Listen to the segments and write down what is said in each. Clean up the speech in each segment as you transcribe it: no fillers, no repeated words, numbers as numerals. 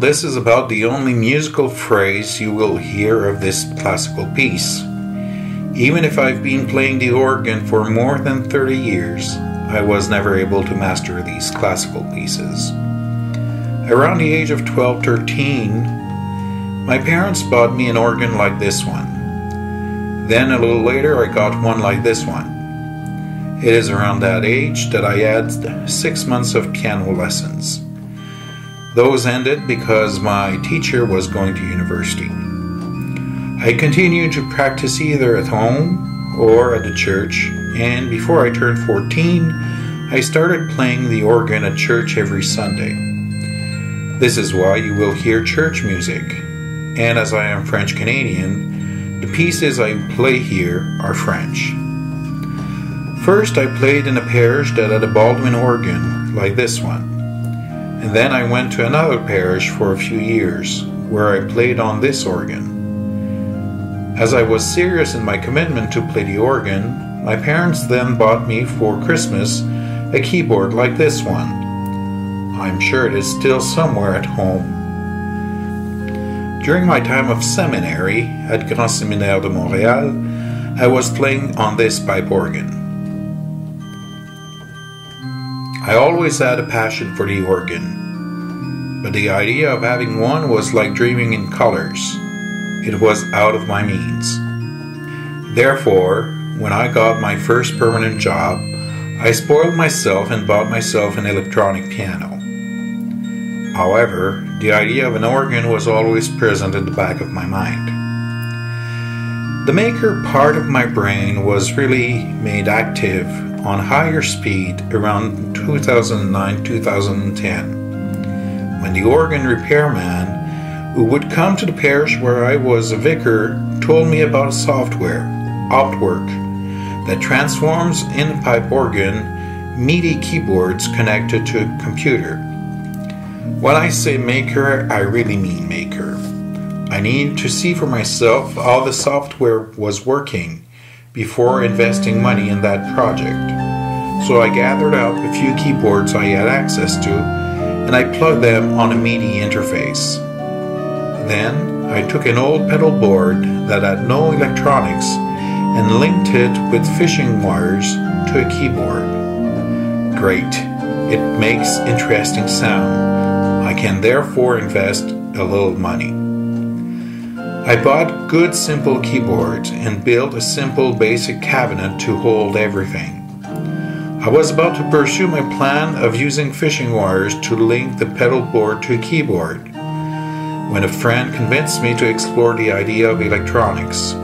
this is about the only musical phrase you will hear of this classical piece. Even if I've been playing the organ for more than 30 years, I was never able to master these classical pieces. Around the age of 12-13, my parents bought me an organ like this one. Then a little later I got one like this one. It is around that age that I had 6 months of piano lessons. Those ended because my teacher was going to university. I continued to practice either at home or at the church, and before I turned 14, I started playing the organ at church every Sunday. This is why you will hear church music, and as I am French-Canadian, the pieces I play here are French. First I played in a parish that had a Baldwin organ, like this one. And then I went to another parish for a few years, where I played on this organ. As I was serious in my commitment to play the organ, my parents then bought me for Christmas a keyboard like this one. I'm sure it is still somewhere at home. During my time of seminary at Grand Séminaire de Montréal, I was playing on this pipe organ. I always had a passion for the organ, but the idea of having one was like dreaming in colors. It was out of my means. Therefore, when I got my first permanent job, I spoiled myself and bought myself an electronic piano. However, the idea of an organ was always present in the back of my mind. The maker part of my brain was really made active on higher speed around 2009-2010, when the organ repairman who would come to the parish where I was a vicar told me about a software, Hauptwerk, that transforms in a pipe organ MIDI keyboards connected to a computer. When I say maker, I really mean maker. I needed to see for myself how the software was working before investing money in that project. So I gathered up a few keyboards I had access to and I plugged them on a MIDI interface. Then I took an old pedal board that had no electronics and linked it with fishing wires to a keyboard. Great, it makes interesting sound. I can therefore invest a little money. I bought good simple keyboards and built a simple basic cabinet to hold everything. I was about to pursue my plan of using fishing wires to link the pedal board to a keyboard, when a friend convinced me to explore the idea of electronics.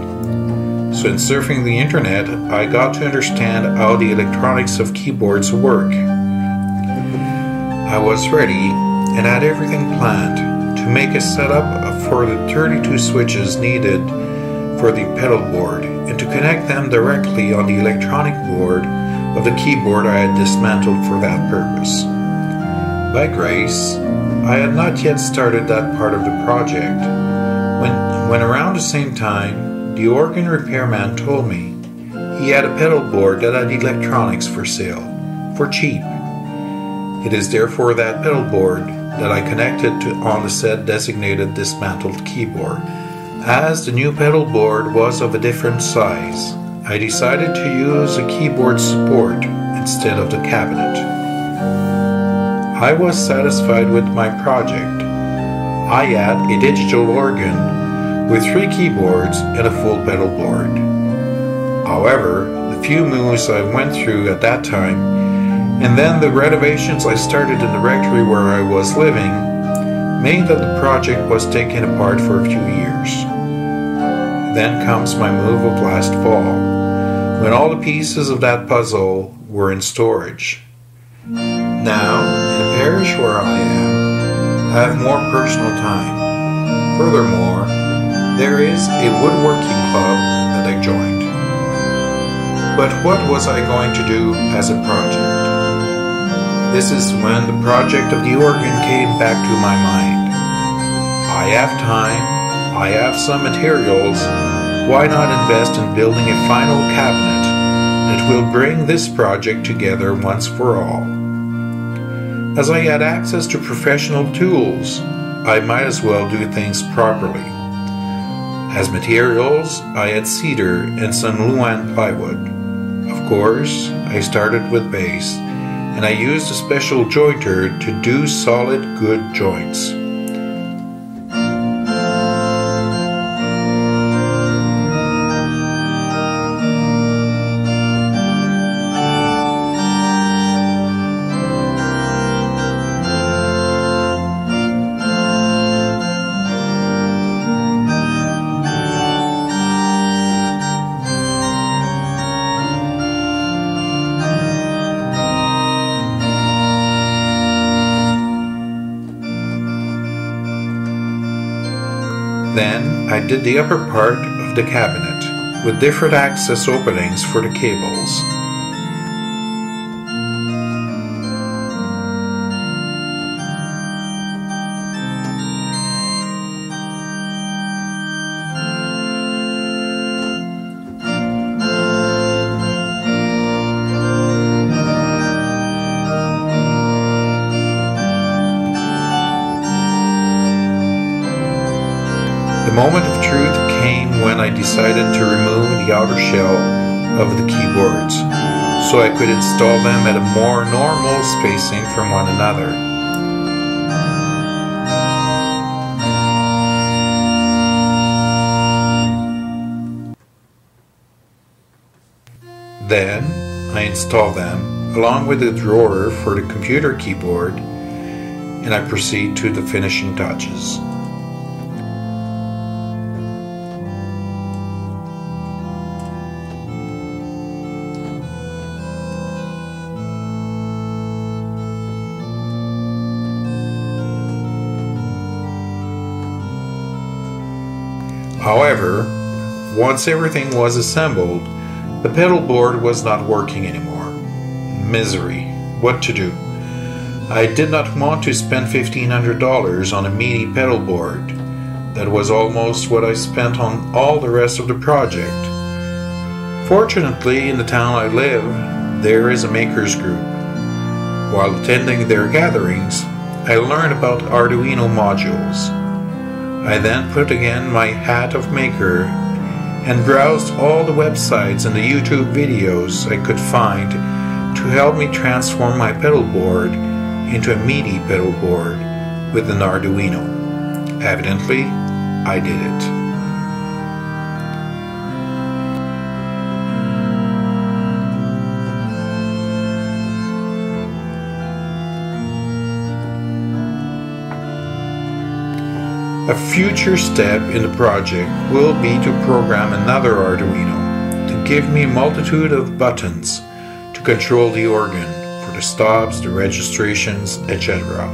So in surfing the internet, I got to understand how the electronics of keyboards work. I was ready and had everything planned to make a setup for the 32 switches needed for the pedal board and to connect them directly on the electronic board of the keyboard I had dismantled for that purpose. By grace, I had not yet started that part of the project when around the same time the organ repairman told me he had a pedal board that had electronics for sale, for cheap. It is therefore that pedal board that I connected to on the said designated dismantled keyboard. As the new pedal board was of a different size, I decided to use a keyboard support instead of the cabinet. I was satisfied with my project. I had a digital organ with 3 keyboards and a full pedal board. However, the few moves I went through at that time and then the renovations I started in the rectory where I was living made that the project was taken apart for a few years. Then comes my move of last fall, when all the pieces of that puzzle were in storage. Now, in the parish where I am, I have more personal time. Furthermore, there is a woodworking club that I joined. But what was I going to do as a project? This is when the project of the organ came back to my mind. I have time, I have some materials, why not invest in building a final cabinet that will bring this project together once for all? As I had access to professional tools, I might as well do things properly. As materials, I had cedar and some Luan plywood. Of course, I started with bass, and I used a special jointer to do solid, good joints. Then I did the upper part of the cabinet with different access openings for the cables. The moment of truth came when I decided to remove the outer shell of the keyboards so I could install them at a more normal spacing from one another. Then I install them along with the drawer for the computer keyboard, and I proceed to the finishing touches. However, once everything was assembled, the pedal board was not working anymore. Misery. What to do? I did not want to spend $1,500 on a MIDI pedal board. That was almost what I spent on all the rest of the project. Fortunately, in the town I live, there is a makers group. While attending their gatherings, I learned about Arduino modules. I then put again my hat of maker and browsed all the websites and the YouTube videos I could find to help me transform my pedal board into a MIDI pedal board with an Arduino. Evidently, I did it. A future step in the project will be to program another Arduino to give me a multitude of buttons to control the organ for the stops, the registrations, etc.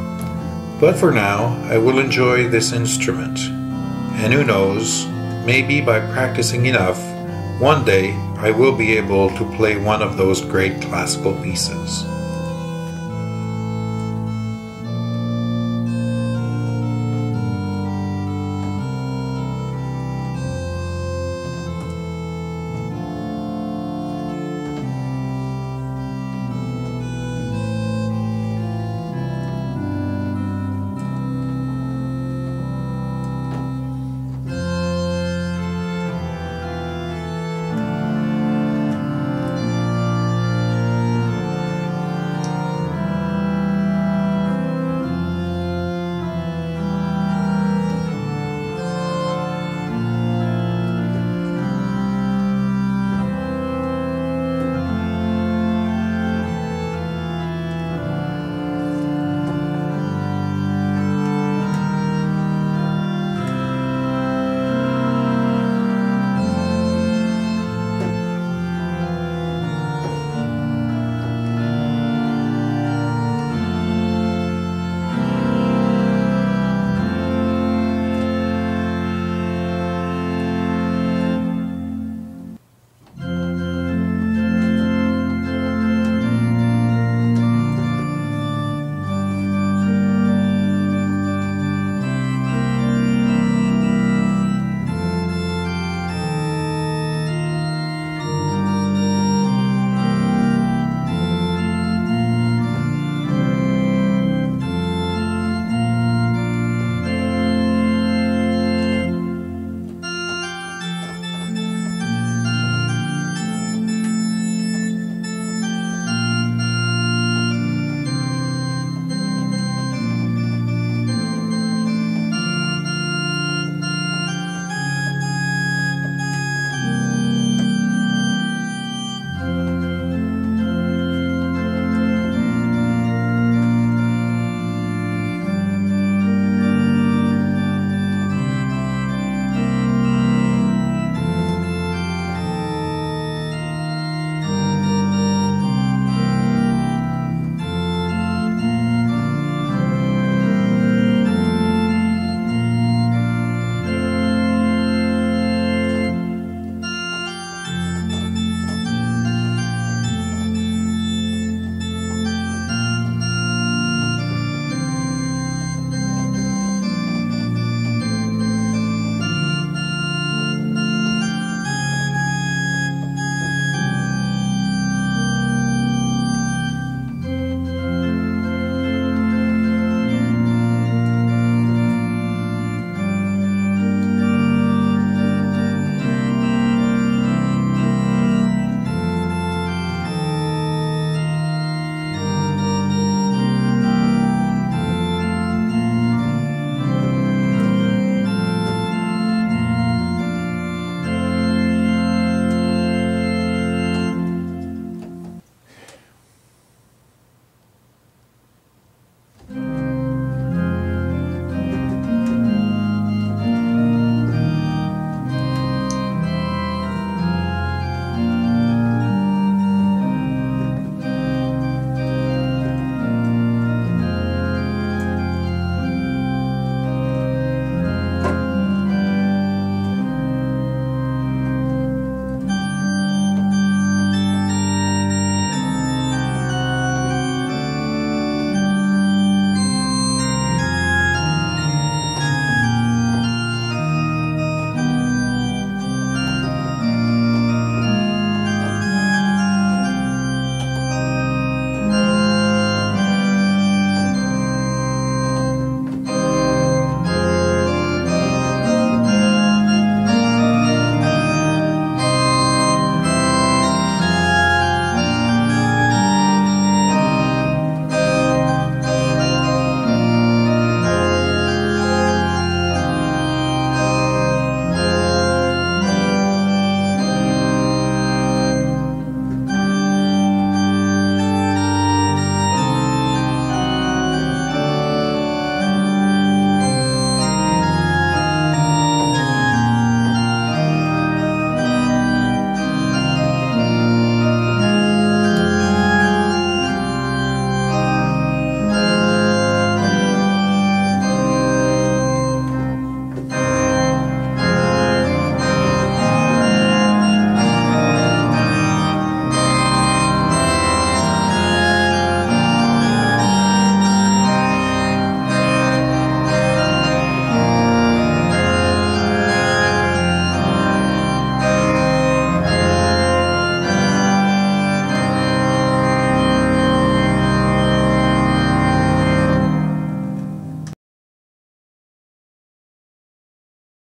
But for now, I will enjoy this instrument. And who knows, maybe by practicing enough, one day I will be able to play one of those great classical pieces.